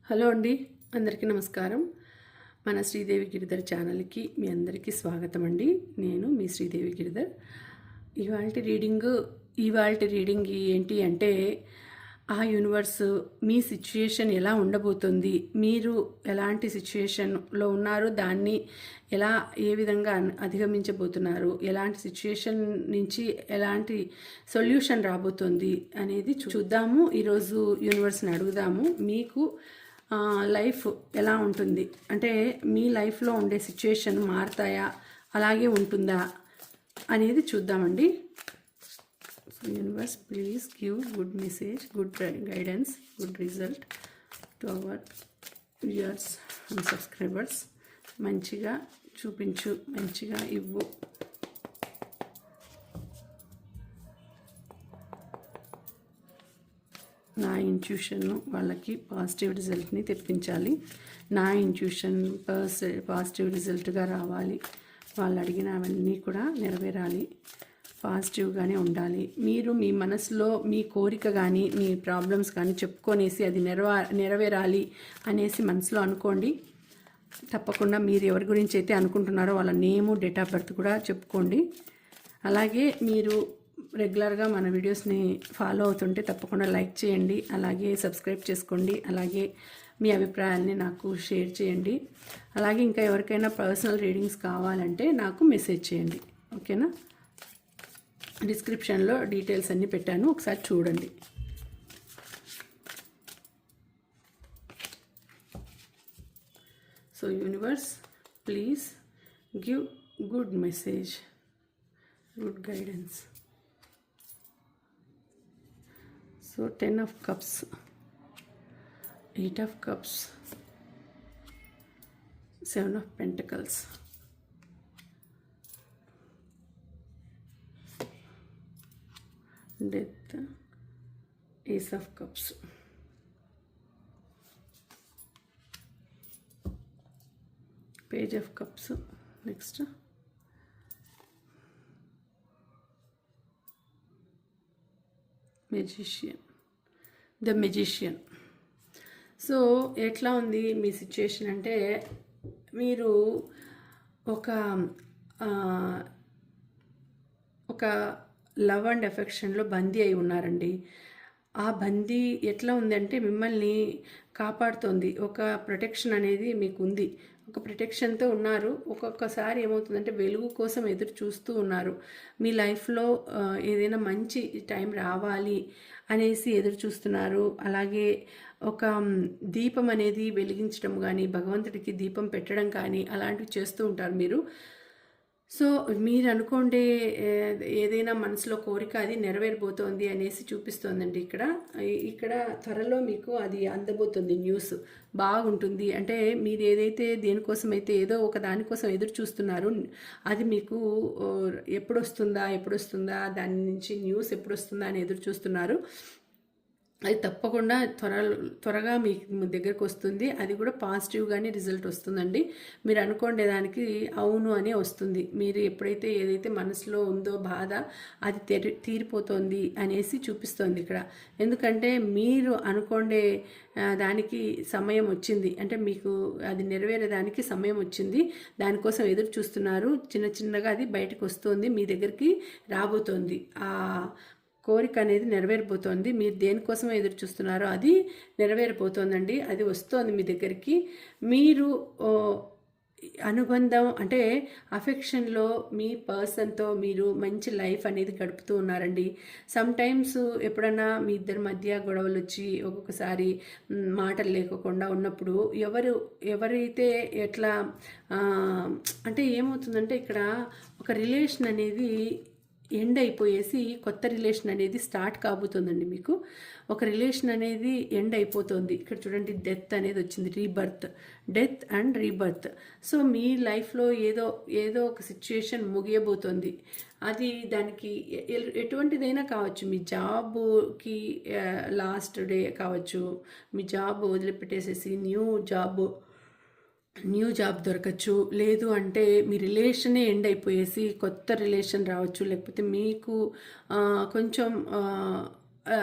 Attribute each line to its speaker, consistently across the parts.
Speaker 1: Hello అండి, అందరికీ నమస్కారం. మన శ్రీదేవి గిరిధర్ ఛానల్కి మీ అందరికీ స్వాగతం అండి. నేను మీ శ్రీదేవి గిరిధర్. ఇవాల్టి రీడింగ్ ఏంటి అంటే, ఆ యూనివర్స్ మీ సిచ్యుయేషన్ ఎలా ఉండబోతుంది, మీరు ఎలాంటి సిచ్యుయేషన్లో ఉన్నారు, దాన్ని ఏ విధంగా అధిగమించబోతున్నారు, ఎలాంటి సిచ్యుయేషన్ నుంచి ఎలాంటి సొల్యూషన్ రాబోతుంది అనేది చూద్దాము. ఈరోజు యూనివర్స్ని అడుగుదాము, మీకు లైఫ్ ఎలా ఉంటుంది, అంటే మీ లైఫ్లో ఉండే సిచ్యుయేషన్ మారుతాయా, అలాగే ఉంటుందా అనేది చూద్దామండి. So universe, please give good message, good guidance, good result to our viewers and subscribers. మంచిగా చూపించు, మంచిగా ఇవ్వు. నా ఇంట్యూషన్ వాళ్ళకి పాజిటివ్ రిజల్ట్ని తెప్పించాలి. నా ఇంట్యూషన్ పాజిటివ్ రిజల్ట్గా రావాలి. వాళ్ళు అడిగినవన్నీ కూడా నెరవేరాలి, పాజిటివ్గానే ఉండాలి. మీరు మీ మనసులో మీ కోరిక కానీ మీ ప్రాబ్లమ్స్ కానీ చెప్పుకొనేసి అది నెరవేరాలి అనేసి మనసులో అనుకోండి. తప్పకుండా మీరు ఎవరి గురించి అయితే అనుకుంటున్నారో వాళ్ళ నేము, డేట్ ఆఫ్ బర్త్ కూడా చెప్పుకోండి. అలాగే మీరు రెగ్యులర్గా మన వీడియోస్ని ఫాలో అవుతుంటే తప్పకుండా లైక్ చేయండి, అలాగే సబ్స్క్రైబ్ చేసుకోండి, అలాగే మీ అభిప్రాయాల్ని నాకు షేర్ చేయండి. అలాగే ఇంకా ఎవరికైనా పర్సనల్ రీడింగ్స్ కావాలంటే నాకు మెసేజ్ చేయండి, ఓకేనా? డిస్క్రిప్షన్లో డీటెయిల్స్ అన్నీ పెట్టాను, ఒకసారి చూడండి. So universe, please give good message, good guidance. So 10 of cups, 8 of cups, 7 of pentacles, death, ace of cups, page of cups. Next, magician, the magician. So ఎట్లా ఉంది మీ సిచ్యుయేషన్ అంటే, మీరు ఒక లవ్ అండ్ ఎఫెక్షన్లో బందీ అయి ఉన్నారండి. ఆ బందీ ఎట్లా ఉందంటే మిమ్మల్ని కాపాడుతోంది. ఒక ప్రొటెక్షన్ అనేది మీకు ఉంది, ఒక ప్రొటెక్షన్తో ఉన్నారు. ఒక్కొక్కసారి ఏమవుతుందంటే వెలుగు కోసం ఎదురు చూస్తూ ఉన్నారు. మీ లైఫ్లో ఏదైనా మంచి టైం రావాలి అనేసి ఎదురు చూస్తున్నారు. అలాగే ఒక దీపం అనేది వెలిగించడం కానీ, భగవంతుడికి దీపం పెట్టడం కానీ అలాంటివి చేస్తూ ఉంటారు మీరు. సో మీరు అనుకోండి ఏదైనా మనసులో కోరిక అది నెరవేరబోతోంది అనేసి చూపిస్తోందండి. ఇక్కడ త్వరలో మీకు అది అందబోతుంది, న్యూస్ బాగుంటుంది. అంటే మీరు ఏదైతే దేనికోసం అయితే ఏదో ఒక దానికోసం ఎదురు చూస్తున్నారు, అది మీకు ఎప్పుడు వస్తుందా దాని నుంచి న్యూస్ ఎప్పుడు వస్తుందా అని ఎదురు చూస్తున్నారు. అది తప్పకుండా త్వరగా మీ దగ్గరకు వస్తుంది. అది కూడా పాజిటివ్గానే రిజల్ట్ వస్తుందండి. మీరు అనుకోండి దానికి అవును అనే వస్తుంది. మీరు ఎప్పుడైతే ఏదైతే మనసులో ఉందో బాధ అది తీరిపోతుంది అనేసి చూపిస్తోంది ఇక్కడ. ఎందుకంటే మీరు అనుకోండే దానికి సమయం వచ్చింది, అంటే మీకు అది నెరవేరేదానికి సమయం వచ్చింది. దానికోసం ఎదురు చూస్తున్నారు. చిన్నగా అది బయటకు వస్తుంది, మీ దగ్గరికి రాబోతోంది. ఆ కోరిక అనేది నెరవేరిపోతుంది. మీరు దేనికోసం ఎదురు చూస్తున్నారో అది నెరవేరిపోతుందండి. అది వస్తోంది మీ దగ్గరికి. మీరు అనుబంధం అంటే అఫెక్షన్లో మీ పర్సన్తో మీరు మంచి లైఫ్ అనేది గడుపుతూ ఉన్నారండి. సమ్టైమ్స్ ఎప్పుడన్నా మీ ఇద్దరి మధ్య గొడవలు వచ్చి ఒక్కొక్కసారి మాటలు లేకుండా ఉన్నప్పుడు ఎవరైతే ఎట్లా అంటే ఏమవుతుందంటే ఇక్కడ ఒక రిలేషన్ అనేది ఎండ్ అయిపోయేసి కొత్త రిలేషన్ అనేది స్టార్ట్ కాబోతుందండి. మీకు ఒక రిలేషన్ అనేది ఎండ్ అయిపోతుంది. ఇక్కడ చూడండి, డెత్ అనేది వచ్చింది, డెత్ అండ్ రీబర్త్. సో మీ లైఫ్లో ఏదో ఒక సిచ్యుయేషన్ ముగియబోతోంది. అది దానికి ఎటువంటిదైనా కావచ్చు. మీ జాబ్కి లాస్ట్ డే కావచ్చు, మీ జాబ్ వదిలిపెట్టేసేసి న్యూ జాబ్ దొరకచ్చు. లేదు అంటే మీ రిలేషనే ఎండ్ అయిపోయేసి కొత్త రిలేషన్ రావచ్చు. లేకపోతే మీకు కొంచెం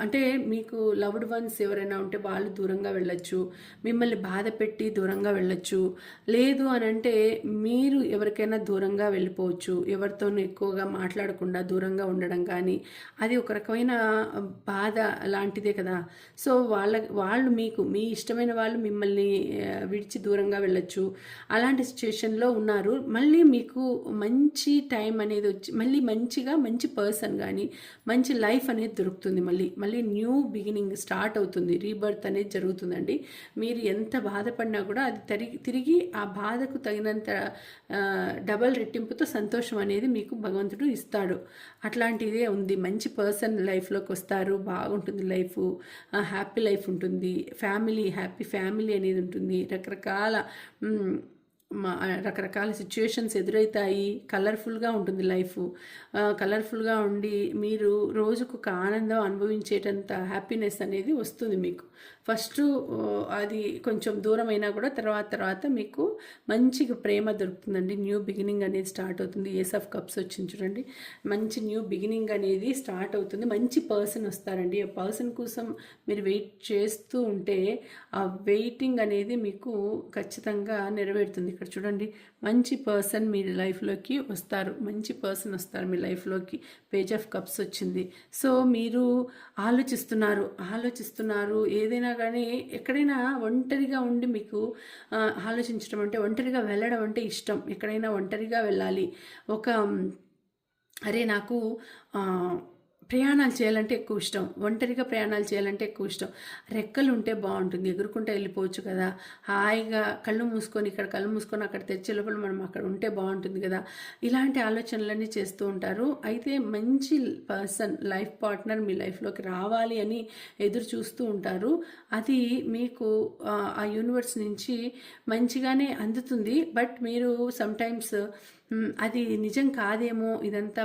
Speaker 1: అంటే మీకు లవ్డ్ వన్స్ ఎవరైనా ఉంటే వాళ్ళు దూరంగా వెళ్ళొచ్చు, మిమ్మల్ని బాధ పెట్టి దూరంగా వెళ్ళొచ్చు. లేదు అని అంటే మీరు ఎవరికైనా దూరంగా వెళ్ళిపోవచ్చు, ఎవరితోనూ ఎక్కువగా మాట్లాడకుండా దూరంగా ఉండడం కానీ, అది ఒక రకమైన బాధ లాంటిదే కదా. సో వాళ్ళు మీకు మీ ఇష్టమైన వాళ్ళు మిమ్మల్ని విడిచి దూరంగా వెళ్ళొచ్చు. అలాంటి సిచ్యుయేషన్లో ఉన్నారు. మళ్ళీ మీకు మంచి టైం అనేది వచ్చి మళ్ళీ మంచి పర్సన్ కానీ మంచి లైఫ్ అనేది దొరుకుతుంది. మళ్ళీ న్యూ బిగినింగ్ స్టార్ట్ అవుతుంది, రీబర్త్ అనేది జరుగుతుందండి. మీరు ఎంత బాధపడినా కూడా అది తిరిగి ఆ బాధకు తగినంత డబల్ రెట్టింపుతో సంతోషం అనేది మీకు భగవంతుడు ఇస్తాడు. అట్లాంటిదే ఉంది. మంచి పర్సన్ లైఫ్లోకి వస్తారు, బాగుంటుంది లైఫ్, హ్యాపీ లైఫ్ ఉంటుంది, హ్యాపీ ఫ్యామిలీ అనేది ఉంటుంది. రకరకాల సిచ్యుయేషన్స్ ఎదురవుతాయి. కలర్ఫుల్గా ఉంటుంది లైఫ్. కలర్ఫుల్గా ఉండి మీరు రోజుకు ఒక ఆనందం అనుభవించేటంత హ్యాపీనెస్ అనేది వస్తుంది మీకు. ఫస్ట్ అది కొంచెం దూరమైనా కూడా తర్వాత మీకు మంచిగా ప్రేమ దొరుకుతుందండి. న్యూ బిగినింగ్ అనేది స్టార్ట్ అవుతుంది. ఏస్ ఆఫ్ కప్స్ వచ్చింది చూడండి. మంచి న్యూ బిగినింగ్ అనేది స్టార్ట్ అవుతుంది. మంచి పర్సన్ వస్తారండి. ఆ పర్సన్ కోసం మీరు వెయిట్ చేస్తూ ఉంటే ఆ వెయిటింగ్ అనేది మీకు ఖచ్చితంగా నెరవేరుతుంది. ఇక్కడ చూడండి, మంచి పర్సన్ మీ లైఫ్లోకి వస్తారు. మంచి పర్సన్ వస్తారు మీ లైఫ్లోకి. పేజ్ ఆఫ్ కప్స్ వచ్చింది. సో మీరు ఆలోచిస్తున్నారు ఏదైనా కానీ. ఎక్కడైనా ఒంటరిగా ఉండి మీకు ఆలోచించడం అంటే, ఒంటరిగా వెళ్ళడం అంటే ఇష్టం. ఎక్కడైనా ఒంటరిగా వెళ్ళాలి. నాకు ప్రయాణాలు చేయాలంటే ఎక్కువ ఇష్టం. ఒంటరిగా ప్రయాణాలు చేయాలంటే ఎక్కువ ఇష్టం. రెక్కలు ఉంటే బాగుంటుంది, ఎగురుకుంటూ వెళ్ళిపోవచ్చు కదా. హాయిగా కళ్ళు మూసుకొని అక్కడ తెచ్చే లోపల మనం అక్కడ ఉంటే బాగుంటుంది కదా. ఇలాంటి ఆలోచనలన్నీ చేస్తూ ఉంటారు. అయితే మంచి పర్సన్, లైఫ్ పార్ట్నర్ మీ లైఫ్లోకి రావాలి అని ఎదురు చూస్తూ ఉంటారు. అది మీకు ఆ యూనివర్స్ నుంచి మంచిగానే అందుతుంది. బట్ మీరు సమ్టైమ్స్ అది నిజం కాదేమో, ఇదంతా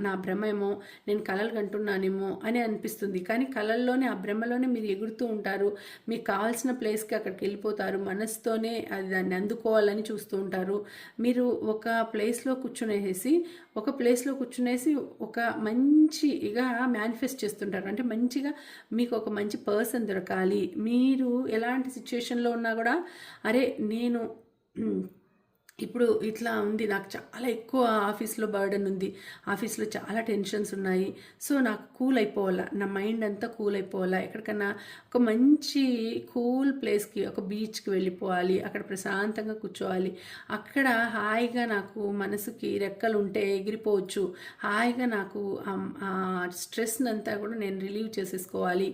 Speaker 1: నా భ్రమ ఏమో, నేను కలలు కంటున్నానేమో అని అనిపిస్తుంది. కానీ కలల్లోనే, ఆ భ్రమలోనే మీరు ఎగురుతూ ఉంటారు. మీకు కావాల్సిన ప్లేస్కి అక్కడికి వెళ్ళిపోతారు. మనసుతోనే అది దాన్ని అందుకోవాలని చూస్తూ ఉంటారు. మీరు ఒక ప్లేస్లో కూర్చునేసి ఒక మంచిగా మేనిఫెస్ట్ చేస్తుంటారు. అంటే మంచిగా మీకు ఒక మంచి పర్సన్ దొరకాలి. మీరు ఎలాంటి సిచ్యుయేషన్లో ఉన్నా కూడా, నేను ఇప్పుడు ఇట్లా ఉంది, నాకు చాలా ఎక్కువ ఆఫీస్లో బర్డన్ ఉంది, ఆఫీస్లో చాలా టెన్షన్స్ ఉన్నాయి, సో నాకు కూల్ అయిపోవాలా, నా మైండ్ అంతా కూల్ అయిపోవాలా, ఎక్కడికన్నా ఒక మంచి కూల్ ప్లేస్కి, ఒక బీచ్కి వెళ్ళిపోవాలి, అక్కడ ప్రశాంతంగా కూర్చోవాలి, అక్కడ హాయిగా నాకు మనసుకి రెక్కలు ఉంటే ఎగిరిపోవచ్చు, హాయిగా నాకు స్ట్రెస్ని అంతా కూడా నేను రిలీవ్ చేసేసుకోవాలి.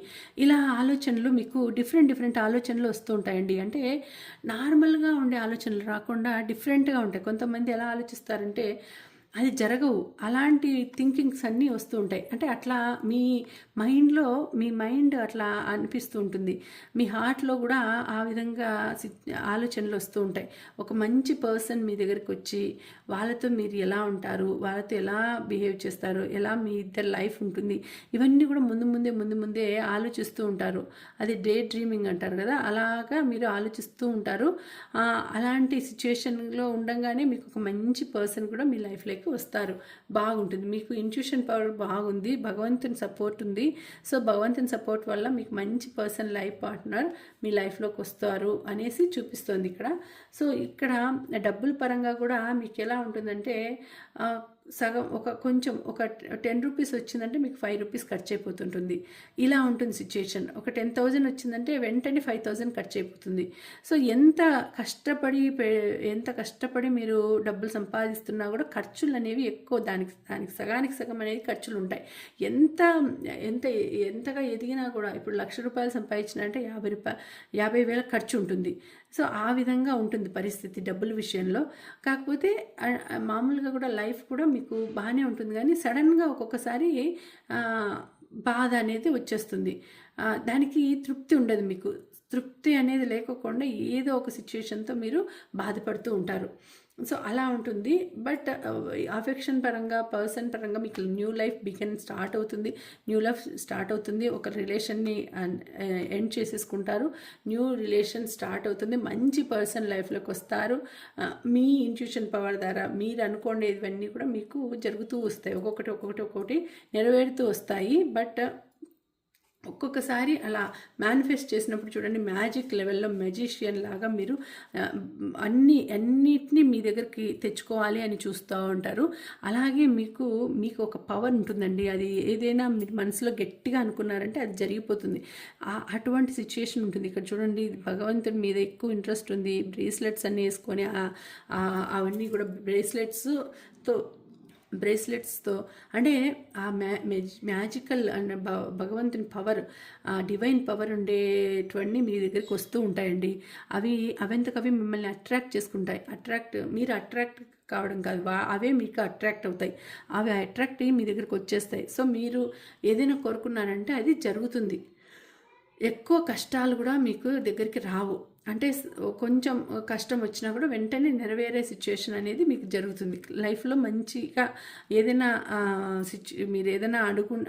Speaker 1: ఇలా ఆలోచనలు మీకు డిఫరెంట్ ఆలోచనలు వస్తూ ఉంటాయండి. అంటే నార్మల్గా ఉండే ఆలోచనలు రాకుండా డిఫరెంట్గా ఉంటాయి. కొంతమంది ఎలా ఆలోచిస్తారంటే అది జరగవు, అలాంటి థింకింగ్స్ అన్నీ వస్తూ ఉంటాయి. అంటే అట్లా మీ మైండ్ అట్లా అనిపిస్తూ ఉంటుంది. మీ హార్ట్లో కూడా ఆ విధంగా ఆలోచనలు వస్తూ ఉంటాయి. ఒక మంచి పర్సన్ మీ దగ్గరికి వచ్చి వాళ్ళతో మీరు ఎలా ఉంటారు, వాళ్ళతో ఎలా బిహేవ్ చేస్తారు, ఎలా మీ ఇద్దరు లైఫ్ ఉంటుంది, ఇవన్నీ కూడా ముందు ముందే ఆలోచిస్తూ ఉంటారు. అది డే డ్రీమింగ్ అంటారు కదా, అలాగా మీరు ఆలోచిస్తూ ఉంటారు. అలాంటి సిచ్యుయేషన్లో ఉండగానే మీకు ఒక మంచి పర్సన్ కూడా మీ లైఫ్లోకి వస్తారు. బాగుంటుంది. మీకు ఇంట్యూషన్ పవర్ బాగుంది, భగవంతుని సపోర్ట్ ఉంది. సో భగవంతుని సపోర్ట్ వల్ల మీకు మంచి పర్సన్, లైఫ్ పార్ట్నర్ మీ లైఫ్లోకి వస్తారు అనేసి చూపిస్తుంది ఇక్కడ. సో ఇక్కడ డబ్బుల పరంగా కూడా మీకు ఎలా ఉంటుందంటే, సగం ఒక 10 రూపీస్ వచ్చిందంటే మీకు 5 రూపీస్ ఖర్చు అయిపోతుంటుంది. ఇలా ఉంటుంది సిచ్యుయేషన్. ఒక 10,000 వచ్చిందంటే వెంటనే 5,000 ఖర్చు అయిపోతుంది. సో ఎంత కష్టపడి మీరు డబ్బులు సంపాదిస్తున్నా కూడా ఖర్చులు అనేవి ఎక్కువ, దానికి సగానికి సగం అనేది ఖర్చులు ఉంటాయి. ఎంతగా ఎదిగినా కూడా, ఇప్పుడు 1,00,000 రూపాయలు సంపాదించినంటే 50,000 ఖర్చు ఉంటుంది. సో ఆ విధంగా ఉంటుంది పరిస్థితి డబ్బుల విషయంలో. కాకపోతే మామూలుగా కూడా లైఫ్ కూడా మీకు బాగానే ఉంటుంది, కానీ సడన్గా ఒక్కొక్కసారి బాధ అనేది వచ్చేస్తుంది. దానికి తృప్తి ఉండదు. మీకు తృప్తి అనేది లేకోకుండా ఏదో ఒక సిచ్యుయేషన్తో మీరు బాధపడుతూ ఉంటారు. సో అలా ఉంటుంది. బట్ అఫెక్షన్ పరంగా, పర్సన్ పరంగా మీకు న్యూ లైఫ్ స్టార్ట్ అవుతుంది. ఒక రిలేషన్ని ఎండ్ చేసేసుకుంటారు, న్యూ రిలేషన్ స్టార్ట్ అవుతుంది. మంచి పర్సన్ లైఫ్లోకి వస్తారు. మీ ఇంట్యూషన్ పవర్ ద్వారా మీరు అనుకోండేవన్నీ కూడా మీకు జరుగుతూ వస్తాయి. ఒక్కొక్కటి నెరవేరుతూ వస్తాయి. బట్ ఒక్కొక్కసారి అలా మేనిఫెస్ట్ చేసినప్పుడు చూడండి, మ్యాజిక్ లెవెల్లో మెజిషియన్ లాగా మీరు అన్నిటినీ మీ దగ్గరికి తెచ్చుకోవాలి అని చూస్తూ ఉంటారు. అలాగే మీకు ఒక పవర్ ఉంటుందండి. అది ఏదైనా మీరు మనసులో గట్టిగా అనుకున్నారంటే అది జరిగిపోతుంది. అటువంటి సిచ్యుయేషన్ ఉంటుంది. ఇక్కడ చూడండి, భగవంతుడి మీద ఎక్కువ ఇంట్రెస్ట్ ఉంది. బ్రేస్లెట్స్ అన్నీ వేసుకొని అవన్నీ కూడా బ్రేస్లెట్స్తో అంటే ఆ మ్యాజికల్ అండ్ భగవంతుని పవర్, డివైన్ పవర్ ఉండేటువంటి మీ దగ్గరికి వస్తూ ఉంటాయండి. అవంతకవి మిమ్మల్ని అట్రాక్ట్ చేసుకుంటాయి. మీరు అట్రాక్ట్ కావడం కాదు, అవే మీకు అట్రాక్ట్ అవుతాయి. అవి అట్రాక్ట్ అయ్యి మీ దగ్గరికి వచ్చేస్తాయి. సో మీరు ఏదైనా కోరుకున్నారంటే అది జరుగుతుంది. ఎక్కువ కష్టాలు కూడా మీకు దగ్గరికి రావు. అంటే కొంచెం కష్టం వచ్చినా కూడా వెంటనే నెరవేరే సిచ్యుయేషన్ అనేది మీకు జరుగుతుంది. లైఫ్లో మంచిగా ఏదైనా మీరు ఏదైనా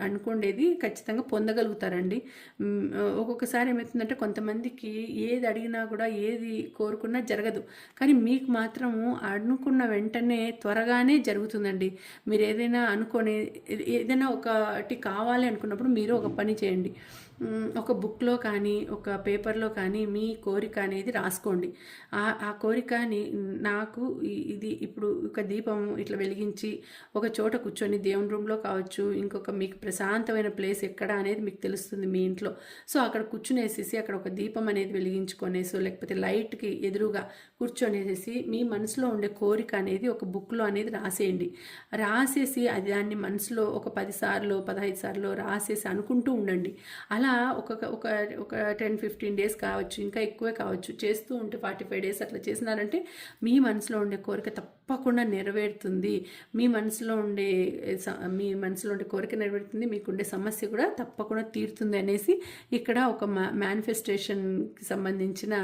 Speaker 1: అనుకోండేది ఖచ్చితంగా పొందగలుగుతారండి. ఒక్కొక్కసారి ఏమవుతుందంటే కొంతమందికి ఏది అడిగినా కూడా ఏది కోరుకున్నా జరగదు, కానీ మీకు మాత్రము అనుకున్న వెంటనే త్వరగానే జరుగుతుందండి. మీరు ఏదైనా ఒకటి కావాలి అనుకున్నప్పుడు మీరు ఒక పని చేయండి. ఒక బుక్లో కానీ ఒక పేపర్లో కానీ మీ కోరిక అనేది రాసుకోండి. ఆ కోరికని నాకు ఇది ఇప్పుడు ఒక దీపం ఇట్లా వెలిగించి ఒక చోట కూర్చొని దేవుని రూమ్లో కావచ్చు, ఇంకొక మీకు ప్రశాంతమైన ప్లేస్ ఎక్కడ అనేది మీకు తెలుస్తుంది మీ ఇంట్లో. సో అక్కడ కూర్చునేసేసి అక్కడ ఒక దీపం అనేది వెలిగించుకొనేసి లేకపోతే లైట్కి ఎదురుగా కూర్చొనేసేసి మీ మనసులో ఉండే కోరిక అనేది ఒక బుక్లో అనేది రాసేసి అది దాన్ని మనసులో ఒక 10 సార్లు 15 సార్లు రాసేసి అనుకుంటూ ఉండండి. అలా ఒక 10-15 డేస్ కావచ్చు, ఇంకా ఎక్కువే కావచ్చు. చేస్తూ ఉంటే 45 డేస్ అట్లా చేసినారంటే మీ మనసులో ఉండే కోరిక తప్పకుండా నెరవేరుతుంది. మీ మనసులో ఉండే కోరిక నెరవేరుతుంది. మీకుండే సమస్య కూడా తప్పకుండా తీరుతుంది అనేసి ఇక్కడ ఒక మేనిఫెస్టేషన్కి సంబంధించిన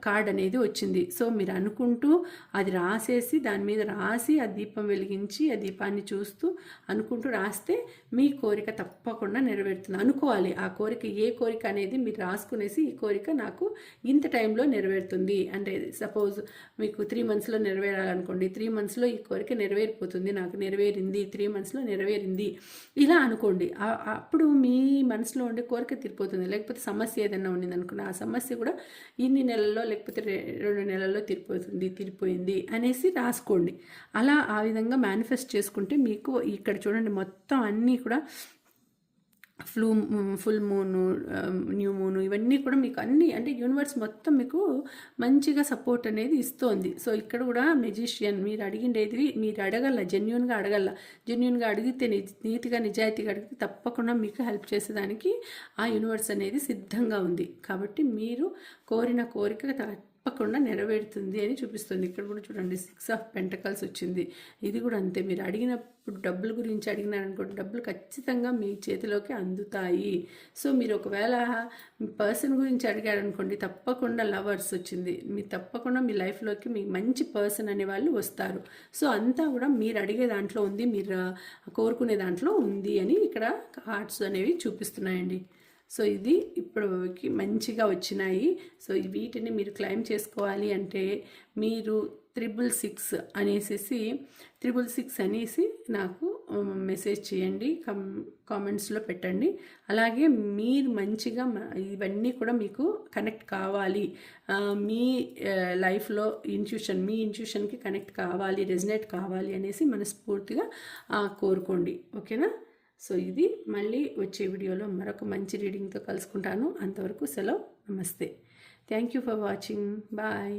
Speaker 1: కార్డ్ అనేది వచ్చింది. సో మీరు అనుకుంటూ అది రాసేసి దాని మీద రాసి ఆ దీపం వెలిగించి ఆ దీపాన్ని చూస్తూ అనుకుంటూ రాస్తే మీ కోరిక తప్పకుండా నెరవేరుతుంది. అనుకోవాలి ఆ కోరిక, ఏ కోరిక అనేది మీరు రాసుకునేసి ఈ కోరిక నాకు ఇంత టైంలో నెరవేరుతుంది అంటే సపోజ్ మీకు 3 మంత్స్లో నెరవేరాలనుకోండి, 3 మంత్స్లో ఈ కోరిక నెరవేరిపోతుంది, నాకు నెరవేరింది, 3 మంత్స్లో నెరవేరింది ఇలా అనుకోండి. అప్పుడు మీ మనసులో ఉండే కోరిక తీరిపోతుంది. లేకపోతే సమస్య ఏదైనా ఉండింది అనుకోండి, ఆ సమస్య కూడా ఇన్ని నెలల్లో లేకపోతే 2 నెలల్లో తీరిపోయింది అనేసి రాసుకోండి. అలా ఆ విధంగా మేనిఫెస్ట్ చేసుకుంటే మీకు ఇక్కడ చూడండి మొత్తం అన్నీ కూడా ఫుల్ మూను, న్యూ మూను ఇవన్నీ కూడా మీకు అన్నీ అంటే యూనివర్స్ మొత్తం మీకు మంచిగా సపోర్ట్ అనేది ఇస్తోంది. సో ఇక్కడ కూడా మెజిషియన్ మీరు అడిగిండేది మీరు జెన్యున్గా అడిగితే నీతిగా నిజాయితీగా అడిగితే తప్పకుండా మీకు హెల్ప్ చేసేదానికి ఆ యూనివర్స్ అనేది సిద్ధంగా ఉంది. కాబట్టి మీరు కోరిన కోరిక తప్పకుండా నెరవేరుతుంది అని చూపిస్తుంది. ఇక్కడ కూడా చూడండి 6 ఆఫ్ పెంటకల్స్ వచ్చింది. ఇది కూడా అంతే. మీరు అడిగినప్పుడు డబ్బుల గురించి అడిగినారనుకోండి, డబ్బులు ఖచ్చితంగా మీ చేతిలోకి అందుతాయి. సో మీరు ఒకవేళ పర్సన్ గురించి అడిగారనుకోండి, తప్పకుండా లవర్స్ వచ్చింది. తప్పకుండా మీ లైఫ్లోకి మీ మంచి పర్సన్ అనే వాళ్ళు వస్తారు. సో అంతా కూడా మీరు అడిగే దాంట్లో ఉంది, మీరు కోరుకునే దాంట్లో ఉంది అని ఇక్కడ కార్డ్స్ అనేవి చూపిస్తున్నాయండి. సో ఇది ఇప్పటికి మంచిగా వచ్చినాయి. సో వీటిని మీరు క్లెయిమ్ చేసుకోవాలి అంటే మీరు 666 అనేసి నాకు మెసేజ్ చేయండి, కామెంట్స్లో పెట్టండి. అలాగే మీరు మంచిగా ఇవన్నీ కూడా మీకు కనెక్ట్ కావాలి, మీ లైఫ్లో మీ ఇంట్యూషన్కి కనెక్ట్ కావాలి, రెజనేట్ కావాలి అనేసి మనస్ఫూర్తిగా కోరుకోండి. ఓకేనా? సో ఇది మళ్ళీ వచ్చే వీడియోలో మరొక మంచి రీడింగ్తో కలుసుకుంటాను. అంతవరకు సెలవు. నమస్తే. Thank you for watching. Bye.